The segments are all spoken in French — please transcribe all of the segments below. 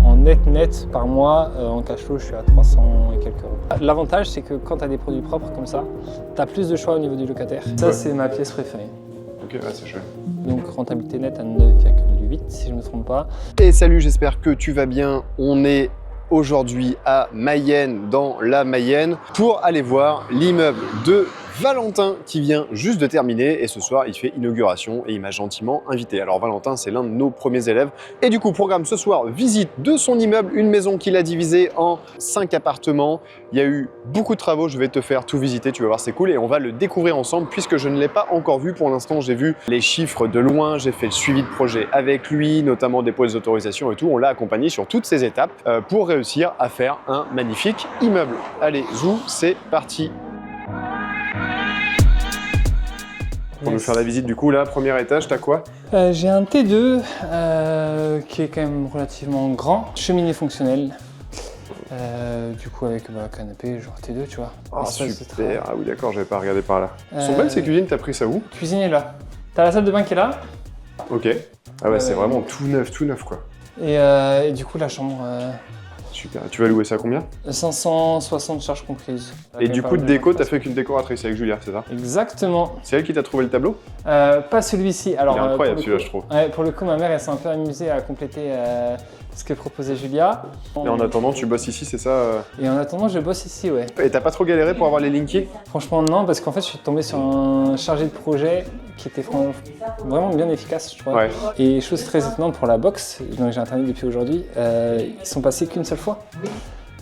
En net par mois, en cash flow, je suis à 300 et quelques euros. L'avantage, c'est que quand tu as des produits propres comme ça, tu as plus de choix au niveau du locataire. Ça, c'est ma pièce préférée. Ok, ouais, c'est chouette. Donc rentabilité nette à 9,8 si je ne me trompe pas. Et salut, j'espère que tu vas bien. On est aujourd'hui à Mayenne, dans la Mayenne, pour aller voir l'immeuble de Valentin qui vient juste de terminer et ce soir il fait inauguration et il m'a gentiment invité. Alors Valentin, c'est l'un de nos premiers élèves et du coup programme ce soir visite de son immeuble, une maison qu'il a divisée en 5 appartements. Il y a eu beaucoup de travaux, je vais te faire tout visiter, tu vas voir, c'est cool et on va le découvrir ensemble puisque je ne l'ai pas encore vu pour l'instant. J'ai vu les chiffres de loin, j'ai fait le suivi de projet avec lui, notamment déposer des autorisations et tout. On l'a accompagné sur toutes ces étapes pour réussir à faire un magnifique immeuble. Allez, zou, c'est parti. Pour nous faire la visite du coup, là, premier étage, t'as quoi? J'ai un T2 qui est quand même relativement grand, cheminée fonctionnelle. Du coup avec canapé genre T2 tu vois. Oh super, ah oui d'accord, j'avais pas regardé par là. Sont belles ces cuisines, t'as pris ça où? Cuisine est là. T'as la salle de bain qui est là. Ok. Ah ouais, c'est vraiment tout neuf quoi. Et du coup la chambre... Super, tu vas louer ça à combien? 560 charges comprises. Et du coup de déco, t'as fait qu'une décoratrice avec Julia, c'est ça? Exactement. C'est elle qui t'a trouvé le tableau? Pas celui-ci. Alors, il est incroyable celui-là je trouve. Ouais, pour le coup ma mère elle s'est un peu amusée à compléter ce que proposait Julia. Et en attendant tu bosses ici, c'est ça? Et en attendant je bosse ici, ouais. Et t'as pas trop galéré pour avoir les linkies? Franchement non, parce qu'en fait je suis tombé sur un chargé de projet qui était vraiment bien efficace je trouve. Ouais. Et chose très étonnante pour la box, donc j'ai internet depuis aujourd'hui, ils sont passés qu'une seule fois.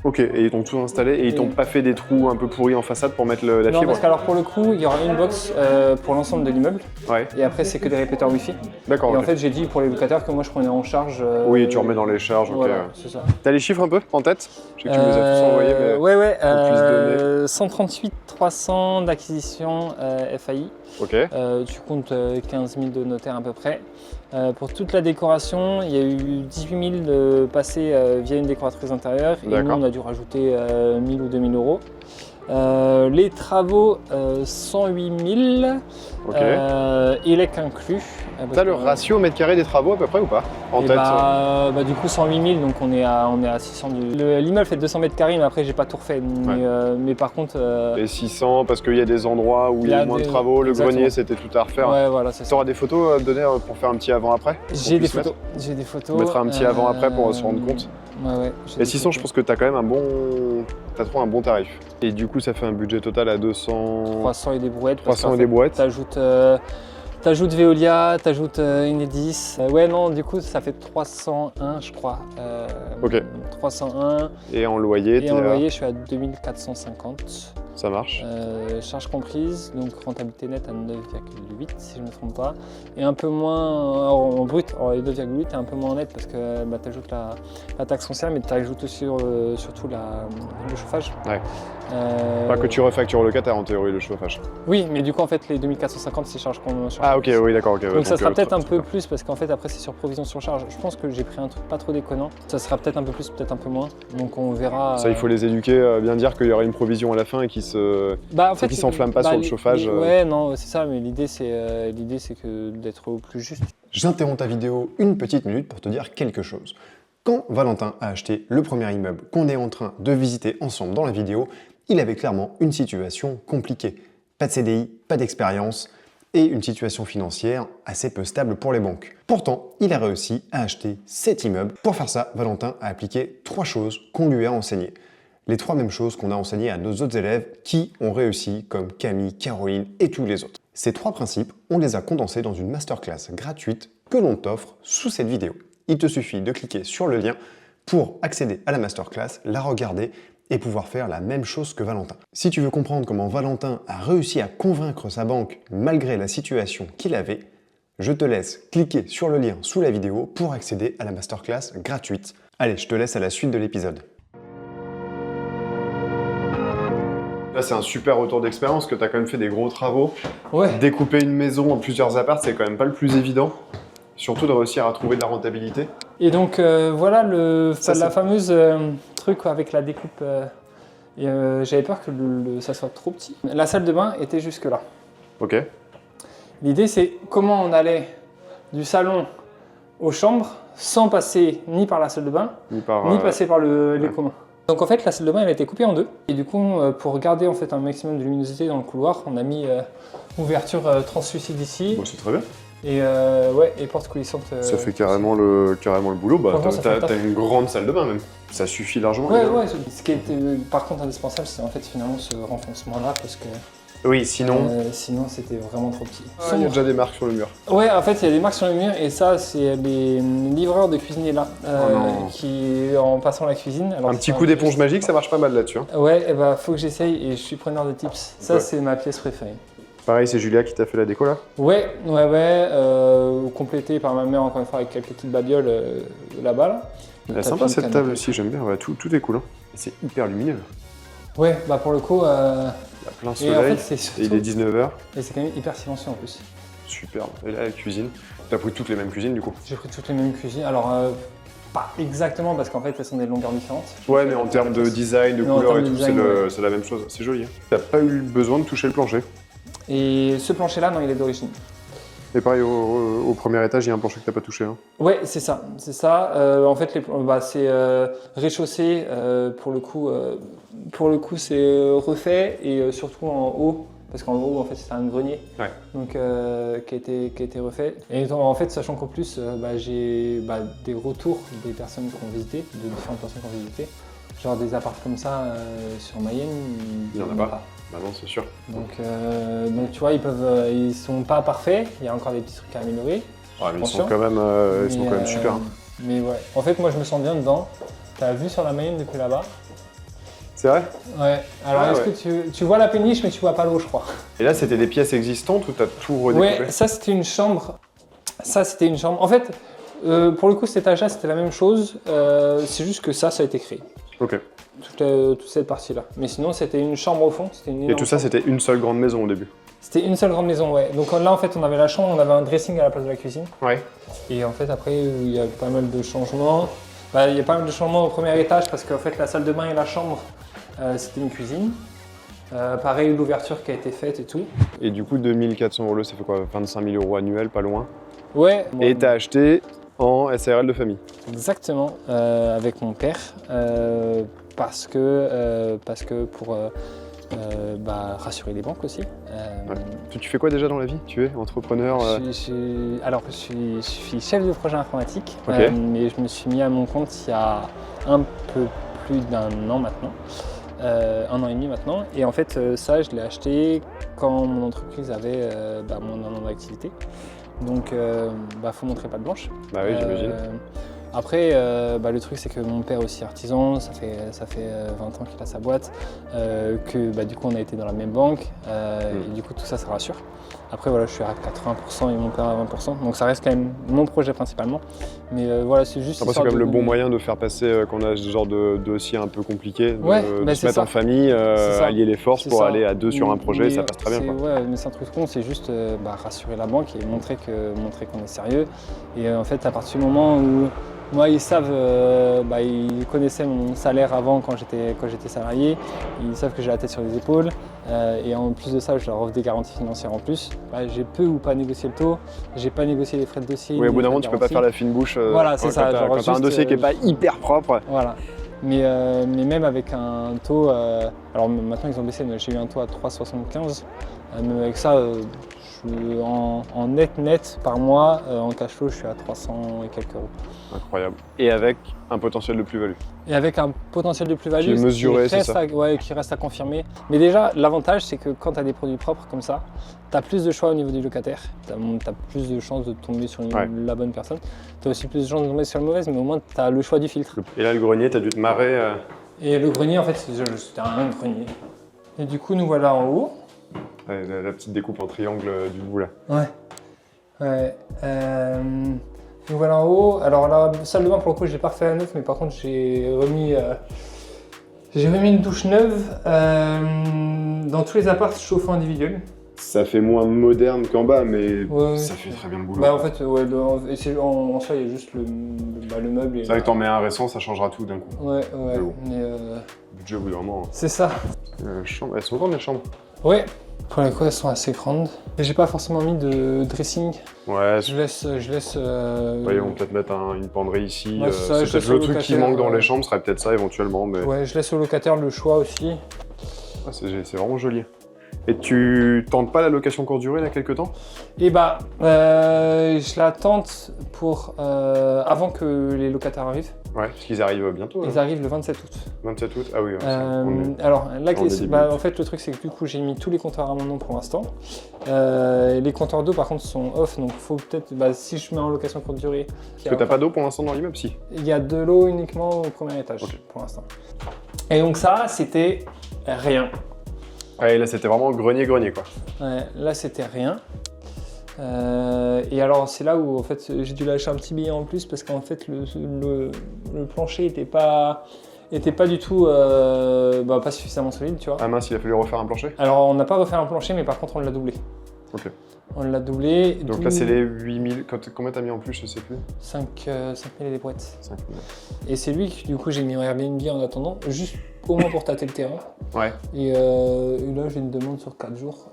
Ok, et ils t'ont tout installé et ils t'ont pas fait des trous un peu pourris en façade pour mettre la fibre? Non, parce qu'alors pour le coup, il y aura une box pour l'ensemble de l'immeuble. Ouais. Et après, c'est que des répéteurs Wi-Fi. D'accord. Et okay. En fait, j'ai dit pour les locataires que moi je prenais en charge. Oui, tu remets dans les charges. Voilà, ok. c'est ça. T'as les chiffres un peu en tête? Je sais que tu me les as tous envoyés, mais. Ouais. 138 300 d'acquisition FAI. Ok. Tu comptes 15 000 de notaires à peu près. Pour toute la décoration, il y a eu 18 000 passés via une décoratrice intérieure et nous on a dû rajouter 1 000 ou 2 000 euros. Les travaux 108 000 élec inclus. T'as le ratio mètre carré des travaux à peu près ou pas en tête? Du coup 108 000 donc on est à 600 l'immeuble fait 200 mètres carrés mais après j'ai pas tout refait mais par contre et 600 parce qu'il y a des endroits où il y a moins de travaux, le grenier c'était tout à refaire. Ouais voilà c'est ça. T'auras des photos à me donner pour faire un petit avant-après? J'ai des photos. On mettra un petit avant-après pour se rendre compte. Ouais. Et 600 je pense que t'as quand même t'as trouvé un bon tarif. Et du coup ça fait un budget total à 200... 300 et des brouettes. 300 et des brouettes. T'ajoutes Veolia, t'ajoutes Enedis. Ouais non, du coup ça fait 301 je crois. Ok. 301. Et en loyer, je suis à 2450. Ça marche. Charge comprise, donc rentabilité nette à 9,8 si je ne me trompe pas. Et un peu moins en brut, les 2,8 et un peu moins en net parce que tu ajoutes la taxe foncière mais tu ajoutes aussi surtout le chauffage. Ouais. Pas que tu refactures au locataire en théorie le chauffage. Oui, mais du coup en fait les 2450 c'est charge qu'on charge. Ah ok, oui d'accord. Okay, donc ça sera peut-être un peu plus parce qu'en fait après c'est sur provision sur charge. Je pense que j'ai pris un truc pas trop déconnant. Ça sera peut-être un peu plus, peut-être un peu moins. Donc on verra. Ça il faut les éduquer, bien dire qu'il y aura une provision à la fin et qui s'enflamme pas sur le chauffage. Ouais non c'est ça, mais l'idée c'est que d'être au plus juste. J'interromps ta vidéo une petite minute pour te dire quelque chose. Quand Valentin a acheté le premier immeuble qu'on est en train de visiter ensemble dans la vidéo, il avait clairement une situation compliquée. Pas de CDI, pas d'expérience et une situation financière assez peu stable pour les banques. Pourtant, il a réussi à acheter cet immeuble. Pour faire ça, Valentin a appliqué 3 choses qu'on lui a enseignées. Les 3 mêmes choses qu'on a enseignées à nos autres élèves qui ont réussi, comme Camille, Caroline et tous les autres. Ces 3 principes, on les a condensés dans une masterclass gratuite que l'on t'offre sous cette vidéo. Il te suffit de cliquer sur le lien pour accéder à la masterclass, la regarder et pouvoir faire la même chose que Valentin. Si tu veux comprendre comment Valentin a réussi à convaincre sa banque malgré la situation qu'il avait, je te laisse cliquer sur le lien sous la vidéo pour accéder à la masterclass gratuite. Allez, je te laisse à la suite de l'épisode. Là, c'est un super retour d'expérience que tu as quand même fait des gros travaux. Ouais. Découper une maison en plusieurs apparts, c'est quand même pas le plus évident. Surtout de réussir à trouver de la rentabilité. Et donc voilà la fameuse truc avec la découpe. J'avais peur que ça soit trop petit. La salle de bain était jusque là. Ok. L'idée c'est comment on allait du salon aux chambres sans passer ni par la salle de bain, ni passer par les communs. Donc en fait, la salle de bain elle a été coupée en deux. Et du coup, pour garder en fait un maximum de luminosité dans le couloir, on a mis ouverture translucide ici. Bon, c'est très bien. Et ouais, et porte coulissante. Ça fait carrément le boulot. Bah, Franchement, t'as une grande salle de bain même. Ça suffit largement. Ouais, ouais. Ce qui était par contre indispensable, c'est en fait finalement ce renfoncement-là parce que. Oui, sinon. Sinon, c'était vraiment trop petit. Il y a déjà des marques sur le mur. Ouais, en fait, il y a des marques sur le mur et ça, c'est les livreurs de cuisiniers là, qui en passant la cuisine. Alors, un petit coup d'éponge magique, ça marche pas mal là-dessus. Hein. Ouais, et bah faut que j'essaye et je suis preneur de tips. Ça, c'est ma pièce préférée. Pareil, c'est Julia qui t'a fait la déco là? Ouais, complété par ma mère encore une fois avec quelques petites babioles là-bas. Là. Elle est sympa cette table aussi, j'aime bien. Ouais, tout est cool. Hein. C'est hyper lumineux. Ouais, bah pour le coup. Il y a plein soleil. Et en fait, c'est surtout... Et il est 19h. Et c'est quand même hyper silencieux en plus. Superbe. Et là, la cuisine. T'as pris toutes les mêmes cuisines du coup? J'ai pris toutes les mêmes cuisines. Alors, pas exactement parce qu'en fait, elles sont des longueurs différentes. Ouais, mais en termes de design, de couleur et tout, c'est la même chose. C'est joli. Hein. T'as pas eu besoin de toucher le plancher? Et ce plancher-là, non, il est d'origine. Et pareil, au premier étage, il y a un plancher que t'as pas touché. Hein. Ouais, c'est ça. C'est ça. En fait, c'est rez-de-chaussée. Pour le coup, c'est refait et surtout en haut. Parce qu'en haut, en fait, c'était un grenier, donc qui a été refait. Et donc, en fait, sachant qu'en plus, j'ai des retours des personnes qui ont visité, de différentes personnes qui ont visité. Genre des apparts comme ça sur Mayenne, il n'y en a pas. Bah non, c'est sûr. Donc tu vois, ils sont pas parfaits. Il y a encore des petits trucs à améliorer. Ouais, mais ils sont quand même super. Hein. Mais ouais. En fait, moi, je me sens bien dedans. T'as vu sur la Mayenne depuis là-bas? C'est vrai? Ouais. Alors, est-ce que tu vois la péniche, mais tu vois pas l'eau, je crois. Et là, c'était des pièces existantes ou t'as tout redécoupé? Ouais, ça, c'était une chambre. En fait, pour le coup, cet étage-là, c'était la même chose. C'est juste que ça a été créé. Ok. Toute cette partie-là. Mais sinon, c'était une chambre au fond. Et tout ça, c'était une seule grande maison au début? C'était une seule grande maison, ouais. Donc là, en fait, on avait la chambre, on avait un dressing à la place de la cuisine. Ouais. Et en fait, après, il y a pas mal de changements. Il y a pas mal de changements au premier étage parce qu'en fait, la salle de bain et la chambre, c'était une cuisine. Pareil, l'ouverture qui a été faite et tout. Et du coup, 2400 €, ça fait quoi? 25 000 € annuels, pas loin? Ouais. Et t'as acheté en SARL de famille? Exactement, avec mon père. Parce que pour rassurer les banques aussi. Ouais. Tu fais quoi déjà dans la vie? Tu es entrepreneur? Alors, je suis chef de projet informatique, Okay. mais je me suis mis à mon compte il y a un peu plus d'un an maintenant. 1 an et demi maintenant. Et en fait, ça, je l'ai acheté quand mon entreprise avait moins d'1 an d'activité. Donc, faut montrer patte blanche. Bah oui, j'imagine. Après, le truc, c'est que mon père est aussi artisan, ça fait 20 ans qu'il a sa boîte, que du coup, on a été dans la même banque, et du coup, tout ça, ça rassure. Après, voilà, je suis à 80% et mon père à 20%, donc ça reste quand même mon projet principalement. Mais voilà, c'est juste... Après, c'est quand même le bon moyen de faire passer, quand on a ce genre de dossier un peu compliqué, de se mettre en famille, allier les forces pour aller à 2 sur un projet, et ça passe très bien. Quoi. Ouais, mais c'est un truc con, c'est juste rassurer la banque et montrer qu'on est sérieux. Et en fait, à partir du moment où moi, ils savent, ils connaissaient mon salaire avant quand j'étais salarié, ils savent que j'ai la tête sur les épaules, et en plus de ça, je leur offre des garanties financières en plus. J'ai peu ou pas négocié le taux, j'ai pas négocié les frais de dossier. Oui, au bout d'un moment, tu peux pas faire la fine bouche voilà, c'est ça, quand t'as un dossier qui est pas hyper propre. Voilà. Mais même avec un taux, alors maintenant ils ont baissé, mais j'ai eu un taux à 3,75, même avec ça, en net par mois, en cash flow, je suis à 300 et quelques euros. Incroyable. Et avec un potentiel de plus-value. Et avec un potentiel de plus-value qui est mesuré, c'est ça. Qui reste à confirmer. Mais déjà, l'avantage, c'est que quand tu as des produits propres comme ça, tu as plus de choix au niveau du locataire, tu as plus de chances de tomber sur la bonne personne. Tu as aussi plus de chances de tomber sur la mauvaise, mais au moins tu as le choix du filtre. Et là, le grenier, tu as dû te marrer. Et le grenier, en fait, c'était un grenier. Et du coup, nous voilà en haut. Ouais, la petite découpe en triangle du bout là. Ouais. Nous voilà en haut. Alors la salle de bain, pour le coup, je l'ai pas refait à neuf, mais par contre, j'ai remis une douche neuve. Dans tous les apparts chauffants individuels. Ça fait moins moderne qu'en bas, mais ça fait très bien le boulot. En fait, en soi, il y a juste le meuble. C'est vrai que t'en mets un récent, ça changera tout d'un coup. Ouais. Mais budget au bout d'un moment. C'est ça. Chambre. Elles sont grandes les chambres? Ouais, Pour les coups, elles sont assez grandes. Et j'ai pas forcément mis de dressing. Ouais, Je laisse. ouais, on peut peut-être mettre une penderie ici. Ouais, c'est ça, je peut-être laisse le au truc qui locataire, manque dans les chambres, serait peut-être ça éventuellement. Mais... Ouais, je laisse au locataire le choix aussi. Ah, c'est vraiment joli. Et tu tentes pas la location courte durée, là, quelques temps? Et bah, je la tente pour avant que les locataires arrivent. Ouais, parce qu'ils arrivent bientôt. Ils arrivent le 27 août. 27 août? Ah oui, ouais, Alors là, début. en fait, le truc c'est que du coup, j'ai mis tous les compteurs à mon nom pour l'instant. Les compteurs d'eau, par contre, sont off, donc faut peut-être, si je mets en location courte durée. Parce que t'as pas d'eau pour l'instant dans l'immeuble, si? Il y a de l'eau uniquement au premier étage pour l'instant. Et donc ça, c'était rien. Ouais, là, c'était vraiment grenier, quoi. Ouais, là, c'était rien. Et alors, c'est là où en fait, j'ai dû lâcher un petit billet en plus parce qu'en fait, le plancher était pas du tout pas suffisamment solide, tu vois. Ah mince, il a fallu refaire un plancher? Alors, on n'a pas refait un plancher, mais par contre, on l'a doublé. Ok. On l'a doublé. Donc là, c'est les 8000. Combien t'as mis en plus, je sais plus? 5000 et des brouettes. 5000. Et c'est lui que du coup, j'ai mis en Airbnb en attendant, juste au moins pour tâter le terrain. Ouais. Et là, j'ai une demande sur 4 jours.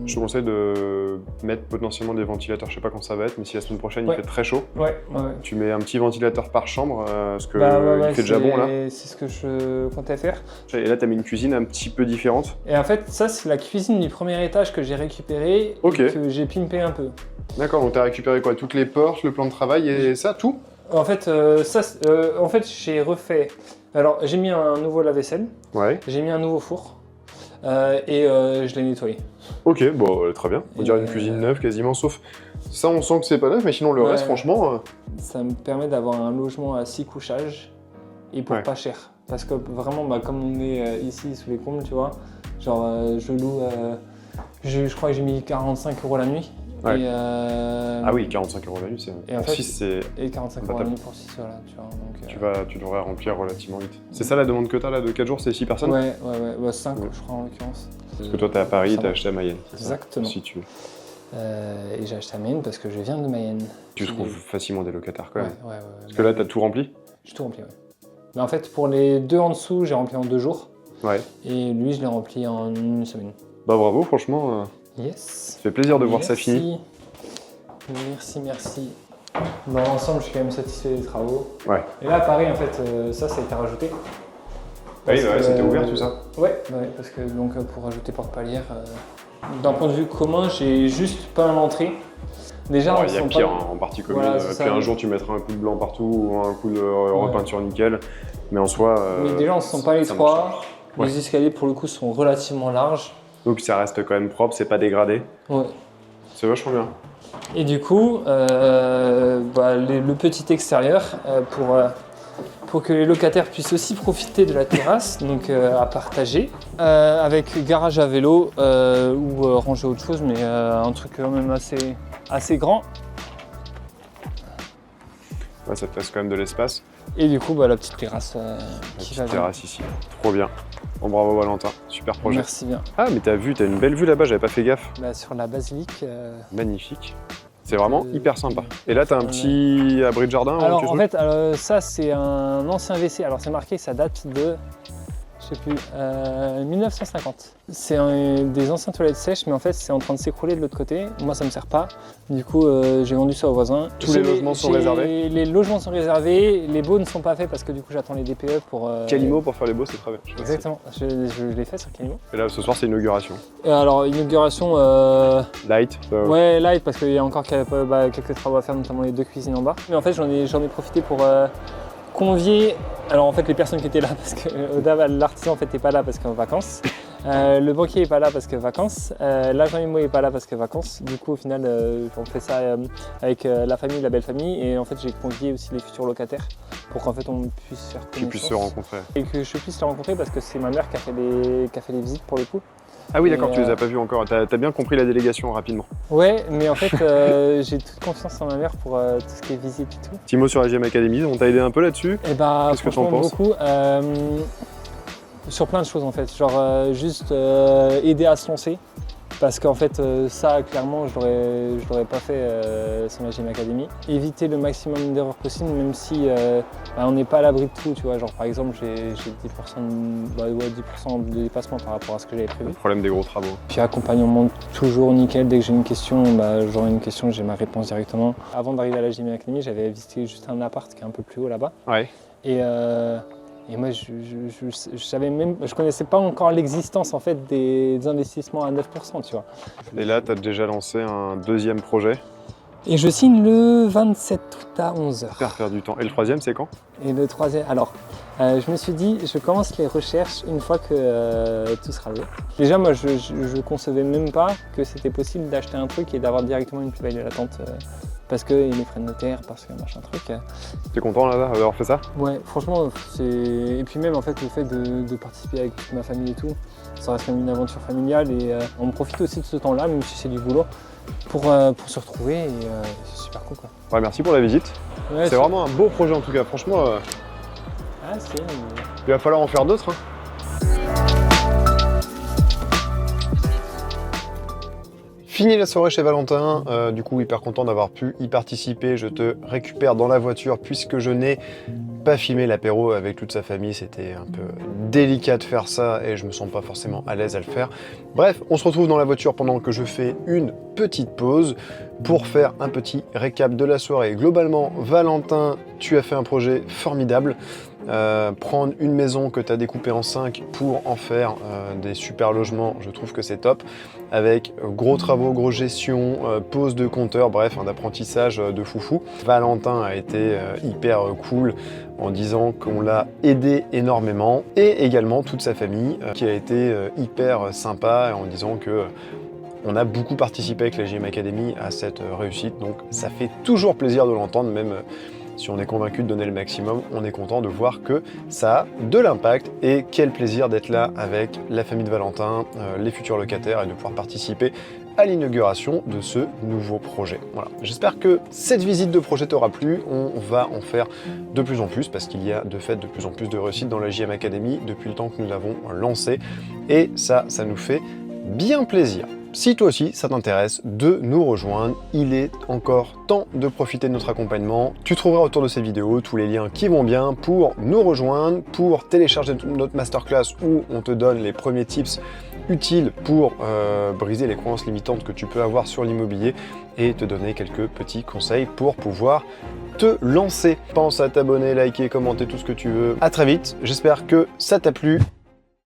Je te conseille de mettre potentiellement des ventilateurs, je sais pas quand ça va être, mais si la semaine prochaine il fait très chaud, ouais. tu mets un petit ventilateur par chambre, parce que ouais, il fait déjà bon là. C'est ce que je comptais faire. Et là, tu as mis une cuisine un petit peu différente. Et en fait, ça, c'est la cuisine du premier étage que j'ai récupérée et que j'ai pimpé un peu. D'accord, donc tu as récupéré quoi? Toutes les portes, le plan de travail et ça, tout? En fait, j'ai refait. Alors, j'ai mis un nouveau lave-vaisselle, j'ai mis un nouveau four et je l'ai nettoyé. Ok, bon, très bien. On dirait une cuisine neuve quasiment, sauf ça, on sent que c'est pas neuf, mais sinon le reste, franchement. Ça me permet d'avoir un logement à 6 couchages et pour pas cher. Parce que vraiment, comme on est ici sous les combles, tu vois, genre je loue, je crois que j'ai mis 45 € la nuit. Ouais. Et, ah oui, 45 € la nuit, c'est. Et en fait, 6, c'est. Et 45 € la nuit pour 6, voilà, tu vois. Donc, tu devrais remplir relativement vite. C'est ça la demande que tu as là de 4 jours, c'est 6 personnes? Ouais, 5 je crois en l'occurrence. Parce que toi t'es à Paris, t'as acheté à Mayenne. Exactement. Si tu veux. Et j'ai acheté à Mayenne parce que je viens de Mayenne. Tu trouves facilement des locataires quand même. Ouais. Parce que là t'as tout rempli? J'ai tout rempli, ouais. Mais en fait, pour les deux en dessous, j'ai rempli en 2 jours. Ouais. Et lui, je l'ai rempli en 1 semaine. Bah bravo, franchement. Yes. Ça fait plaisir de voir ça fini. Merci. Dans l'ensemble, je suis quand même satisfait des travaux. Ouais. Et là, pareil, en fait, ça a été rajouté. Oui, c'était ouvert tout ça. Ouais, parce que donc pour rajouter porte-palière, d'un point de vue commun, j'ai juste peint l'entrée. Déjà, il y a pire en partie commune. Voilà, puis un jour, tu mettras un coup de blanc partout ou un coup de repeinture nickel. Mais en soi. Mais déjà, on ne se sent pas étroit. Les escaliers, pour le coup, sont relativement larges. Donc ça reste quand même propre, c'est pas dégradé. Ouais. C'est vachement bien. Et du coup, le petit extérieur pour que les locataires puissent aussi profiter de la terrasse, donc à partager, avec garage à vélo ou ranger autre chose, mais un truc quand même assez grand. Ouais, ça te laisse quand même de l'espace. Et du coup, la petite terrasse terrasse ici, trop bien. Bon, bravo Valentin, super projet. Merci bien. Ah, mais t'as une belle vue là-bas, j'avais pas fait gaffe. Sur la basilique. Magnifique. C'est vraiment hyper sympa. Et là, t'as un petit abri de jardin? Alors, en fait, ça, c'est un ancien WC. Alors, c'est marqué, ça date de, je sais plus, 1950. C'est des anciennes toilettes sèches, mais en fait, c'est en train de s'écrouler de l'autre côté. Moi, ça me sert pas. Du coup, j'ai vendu ça aux voisins. Tous les logements sont réservés? Les logements sont réservés. Les baux ne sont pas faits parce que du coup, j'attends les DPE pour... Calimo pour faire les baux, c'est très bien. Exactement. Je l'ai fait sur Calimo. Et là, ce soir, c'est inauguration. Alors, inauguration... Light. Ouais, light, parce qu'il y a encore quelques travaux à faire, notamment les 2 cuisines en bas. Mais en fait, j'en ai profité pour convier... Alors en fait, les personnes qui étaient là, parce que l'artisan en fait n'est pas là parce qu'en vacances, le banquier n'est pas là parce que vacances, l'agent immo n'est pas là parce que vacances. Du coup, au final, on fait ça avec la famille, la belle famille, et en fait, j'ai convié aussi les futurs locataires pour qu'en fait on puisse faire connaissance. Qu'ils puissent se rencontrer. Et que je puisse les rencontrer parce que c'est ma mère qui a fait les visites pour le coup. Ah oui, d'accord, tu les as pas vus encore. T'as bien compris la délégation rapidement. Ouais, mais en fait, j'ai toute confiance en ma mère pour tout ce qui est visite et tout. Petit mot sur la GM Academy, on t'a aidé un peu là-dessus? Qu'est-ce que t'en penses? Beaucoup. Sur plein de choses en fait, genre juste aider à se lancer. Parce qu'en fait, ça, clairement, je l'aurais pas fait sans la Gym Academy. Éviter le maximum d'erreurs possibles, même si on n'est pas à l'abri de tout, tu vois. Genre, par exemple, j'ai 10% de dépassement par rapport à ce que j'avais prévu. Le problème des gros travaux. Puis accompagnement toujours nickel. Dès que j'ai une question, j'aurai une question, j'ai ma réponse directement. Avant d'arriver à la Gym Academy, j'avais visité juste un appart qui est un peu plus haut là-bas. Ouais. Et moi, je connaissais pas encore l'existence en fait des investissements à 9%, tu vois. Et là, tu as déjà lancé un deuxième projet. Et je signe le 27 août à 11h. Faire du temps. Et le troisième, c'est quand? Et le troisième, alors, je me suis dit, je commence les recherches une fois que tout sera loué. Déjà, moi, je concevais même pas que c'était possible d'acheter un truc et d'avoir directement une plus-value latente. Parce qu'il y a les frais de notaire, parce que machin truc. T'es content là d'avoir fait ça? Ouais, franchement, et puis même en fait le fait de participer avec toute ma famille et tout, ça reste comme une aventure familiale et on profite aussi de ce temps-là, même si c'est du boulot, pour se retrouver et c'est super cool quoi. Ouais, merci pour la visite. Ouais, c'est vraiment un beau projet en tout cas, franchement. Ah, c'est... Il va falloir en faire d'autres. Hein. Fini la soirée chez Valentin, du coup hyper content d'avoir pu y participer. Je te récupère dans la voiture puisque je n'ai pas filmé l'apéro avec toute sa famille. C'était un peu délicat de faire ça et je me sens pas forcément à l'aise à le faire. Bref, on se retrouve dans la voiture pendant que je fais une petite pause pour faire un petit récap de la soirée. Globalement, Valentin, tu as fait un projet formidable. Prendre une maison que tu as découpée en 5 pour en faire des super logements, je trouve que c'est top, avec gros travaux, grosse gestion, pose de compteur, bref, un apprentissage de foufou. Valentin a été hyper cool en disant qu'on l'a aidé énormément, et également toute sa famille qui a été hyper sympa en disant que on a beaucoup participé avec la Gym Academy à cette réussite, donc ça fait toujours plaisir de l'entendre, même si on est convaincu de donner le maximum, on est content de voir que ça a de l'impact et quel plaisir d'être là avec la famille de Valentin, les futurs locataires et de pouvoir participer à l'inauguration de ce nouveau projet. Voilà. J'espère que cette visite de projet t'aura plu. On va en faire de plus en plus parce qu'il y a de fait de plus en plus de réussite dans la JM Academy depuis le temps que nous l'avons lancé et ça nous fait bien plaisir. Si toi aussi ça t'intéresse de nous rejoindre, il est encore temps de profiter de notre accompagnement. Tu trouveras autour de cette vidéo tous les liens qui vont bien pour nous rejoindre, pour télécharger notre masterclass où on te donne les premiers tips utiles pour briser les croyances limitantes que tu peux avoir sur l'immobilier et te donner quelques petits conseils pour pouvoir te lancer. Pense à t'abonner, liker, commenter tout ce que tu veux. À très vite, j'espère que ça t'a plu